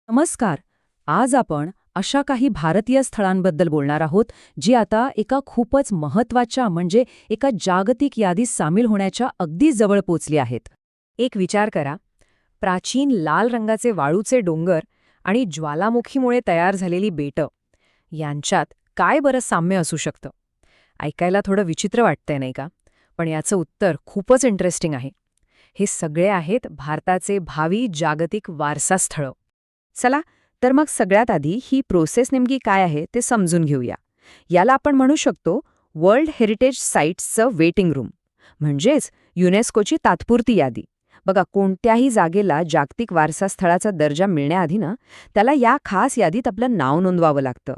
नमस्कार. आज आपण अशा काही भारतीय स्थळांबद्दल बोलणार आहोत जी आता एका खूपच महत्त्वाच्या म्हणजे एका जागतिक यादीत सामील होण्याच्या अगदी जवळ पोचली आहेत. एक विचार करा, प्राचीन लाल रंगाचे वाळूचे डोंगर आणि ज्वालामुखीमुळे तयार झालेली बेटं यांच्यात काय बरं साम्य असू शकतं? ऐकायला थोडं विचित्र वाटतंय नाही का? पण याचं उत्तर खूपच इंटरेस्टिंग आहे. हे सगळे आहेत भारताचे भावी जागतिक वारसा स्थळं. चला तर मग सगळ्यात आधी ही प्रोसेस नेमकी काय आहे ते समजून घेऊया. याला आपण म्हणू शकतो वर्ल्ड हेरिटेज साईट्सचं वेटिंग रूम, म्हणजेच युनेस्कोची तात्पुरती यादी. बघा, कोणत्याही जागेला जागतिक वारसा स्थळाचा दर्जा मिळण्याआधी ना त्याला या खास यादीत आपलं नाव नोंदवावं लागतं.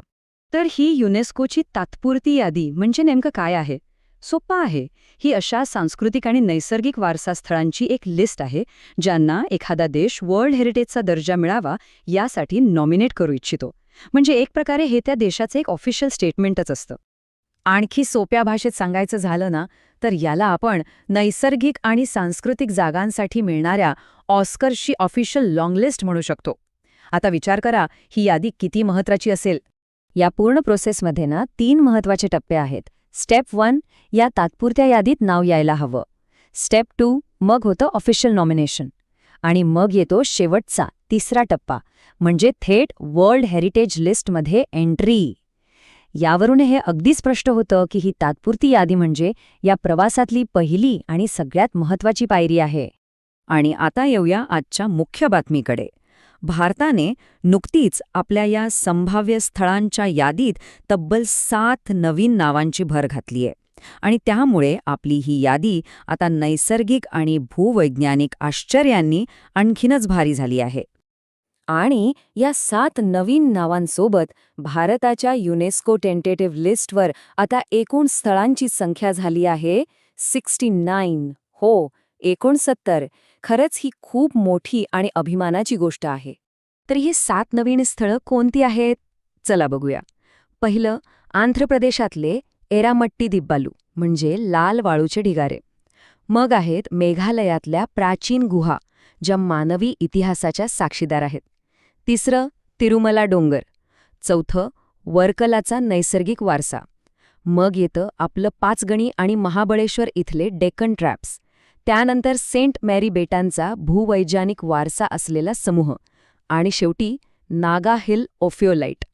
तर ही युनेस्कोची तात्पुरती यादी म्हणजे नेमकं काय आहे? सोपं आहे. ही अशा सांस्कृतिक आणि नैसर्गिक वारसा स्थळांची एक लिस्ट आहे ज्यांना एखादा देश वर्ल्ड हेरिटेजचा दर्जा मिळावा यासाठी नॉमिनेट करू इच्छितो. म्हणजे एक प्रकारे हे त्या देशाचं एक ऑफिशियल स्टेटमेंटच असतं. आणखी सोप्या भाषेत सांगायचं झालं ना तर याला आपण नैसर्गिक आणि सांस्कृतिक जागांसाठी मिळणाऱ्या ऑस्कर्सची ऑफिशियल लॉंग लिस्ट म्हणू शकतो. आता विचार करा, ही यादी किती महत्त्वाची असेल. या पूर्ण प्रोसेसमध्ये ना 3 महत्त्वाचे टप्पे आहेत. स्टेप 1, या तात्पुरत्या यादीत नाव यायला हवं. स्टेप 2, मग होतं ऑफिशियल नॉमिनेशन. आणि मग येतो शेवटचा 3रा टप्पा, म्हणजे थेट वर्ल्ड हेरिटेज लिस्टमध्ये एंट्री. यावरून हे अगदी स्पष्ट होतं की ही तात्पुरती यादी म्हणजे या प्रवासातली पहिली आणि सगळ्यात महत्त्वाची पायरी आहे. आणि आता येऊया आजच्या मुख्य बातमीकडे. भारताने नुकतीच आपल्या या संभाव्य स्थळांच्या यादीत तब्बल 7 नवीन नावांची भर घातलीय. आणि त्यामुळे आपली ही यादी आता नैसर्गिक आणि भूवैज्ञानिक आश्चर्यांनी आणखीनच भारी झाली आहे. आणि या 7 नवीन नावांसोबत भारताच्या युनेस्को टेंटेटिव्ह लिस्टवर आता एकूण स्थळांची संख्या झाली आहे 69. हो, 69. खरंच ही खूप मोठी आणि अभिमानाची गोष्ट आहे. तर ही 7 नवीन स्थळं कोणती आहेत? चला बघूया. पहिलं, आंध्र प्रदेशातले एरामट्टी दिब्बालू म्हणजे लाल वाळूचे ढिगारे. मग आहेत मेघालयातल्या प्राचीन गुहा, ज्या मानवी इतिहासाच्या साक्षीदार आहेत. तिसरं, तिरुमला डोंगर. चौथं, वर्कलाचा नैसर्गिक वारसा. मग येतं आपलं पाचगणी आणि महाबळेश्वर इथले डेक्कन ट्रॅप्स. त्यानंतर सेंट मॅरी बेटांचा भूवैज्ञानिक वारसा असलेला समूह. आणि शेवटी नागा हिल ओफिओलाइट.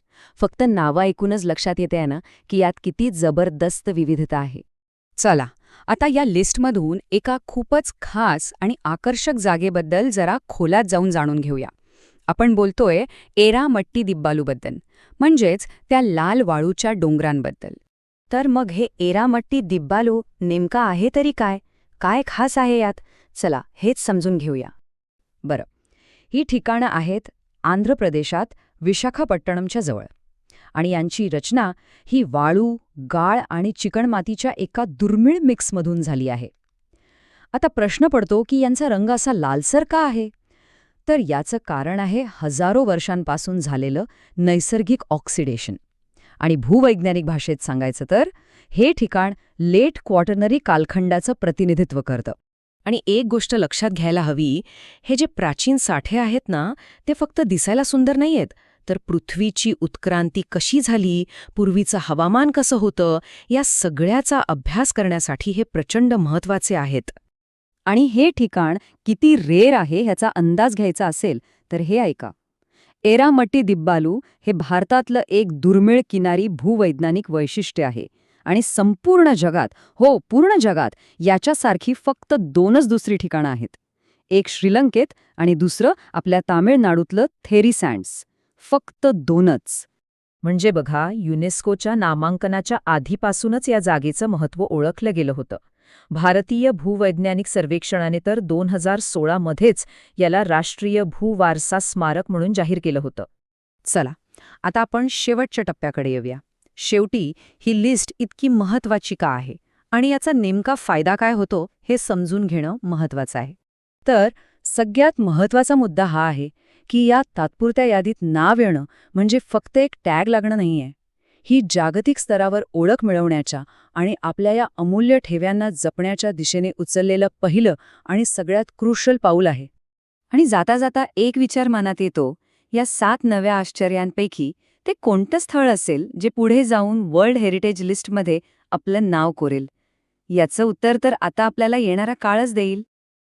फक्त नावं ऐकूनच लक्षात येते ना की यात किती जबरदस्त विविधता आहे. चला, आता या लिस्टमधून एका खूपच खास आणि आकर्षक जागेबद्दल जरा खोलात जाऊन जाणून घेऊया. आपण बोलतोय एरामट्टी दिब्बालूबद्दल, म्हणजेच त्या लाल वाळूच्या डोंगरांबद्दल. तर मग हे एरामट्टी दिब्बालू नेमका आहे तरी काय? काय खास आहे यात? चला हेच समजून घेऊया. बरं, ही ठिकाणं आहेत आंध्र प्रदेशात विशाखापट्टणमच्या जवळ. आणि यांची रचना ही वाळू, गाळ आणि चिकणमातीच्या एका दुर्मिळ मिक्समधून झाली आहे. आता प्रश्न पडतो की यांचा रंग असा लालसर का आहे? तर याचं कारण आहे हजारो वर्षांपासून झालेलं नैसर्गिक ऑक्सिडेशन. आणि भूवैज्ञानिक भाषेत सांगायचं तर हे ठिकाण लेट क्वाटर्नरी कालखंडाचं प्रतिनिधित्व करतं. आणि एक गोष्ट लक्षात घ्यायला हवी, हे जे प्राचीन साठे आहेत ना ते फक्त दिसायला सुंदर नाहीयेत, तर पृथ्वीची उत्क्रांती कशी झाली, पूर्वीचं हवामान कसं होतं, या सगळ्याचा अभ्यास करण्यासाठी हे प्रचंड महत्त्वाचे आहेत. आणि हे ठिकाण किती रेअर आहे ह्याचा अंदाज घ्यायचा असेल तर हे ऐका. एरामट्टी दिब्बालू हे भारतातलं एक दुर्मिळ किनारी भूवैज्ञानिक वैशिष्ट्य आहे. आणि संपूर्ण जगात, हो पूर्ण जगात, याच्यासारखी फक्त 2च दुसरी ठिकाणं आहेत. एक श्रीलंकेत आणि दुसरं आपल्या तामिळनाडूतलं थेरी सँड्स. फक्त 2च. म्हणजे बघा, युनेस्कोच्या नामांकनाच्या आधीपासूनच या जागेचं महत्त्व ओळखलं गेलं होतं. भारतीय भूवैज्ञानिक सर्वेक्षणाने तर 2016 मध्येच याला राष्ट्रीय भूवारसा स्मारक म्हणून जाहीर केलं होतं. चला, आता आपण शेवटच्या टप्प्याकडे येऊया. शेवटी ही लिस्ट इतकी महत्त्वाची का आहे आणि याचा नेमका फायदा काय होतो हे समजून घेणं महत्त्वाचं आहे. तर सगळ्यात महत्त्वाचा मुद्दा हा आहे की या तात्पुरत्या यादीत नाव येणं म्हणजे फक्त एक टॅग लागणं नाहीये. ही जागतिक स्तरावर ओळख मिळवण्याच्या आणि आपल्या या अमूल्य ठेव्यांना जपण्याच्या दिशेने उचललेलं पहिलं आणि सगळ्यात क्रुशल पाऊल आहे. आणि जाता जाता एक विचार मनात येतो, या 7 नव्या आश्चर्यांपैकी ते कोणतं स्थळ असेल जे पुढे जाऊन वर्ल्ड हेरिटेज लिस्टमध्ये आपलं नाव कोरेल? याचं उत्तर तर आता आपल्याला येणारा काळच देईल.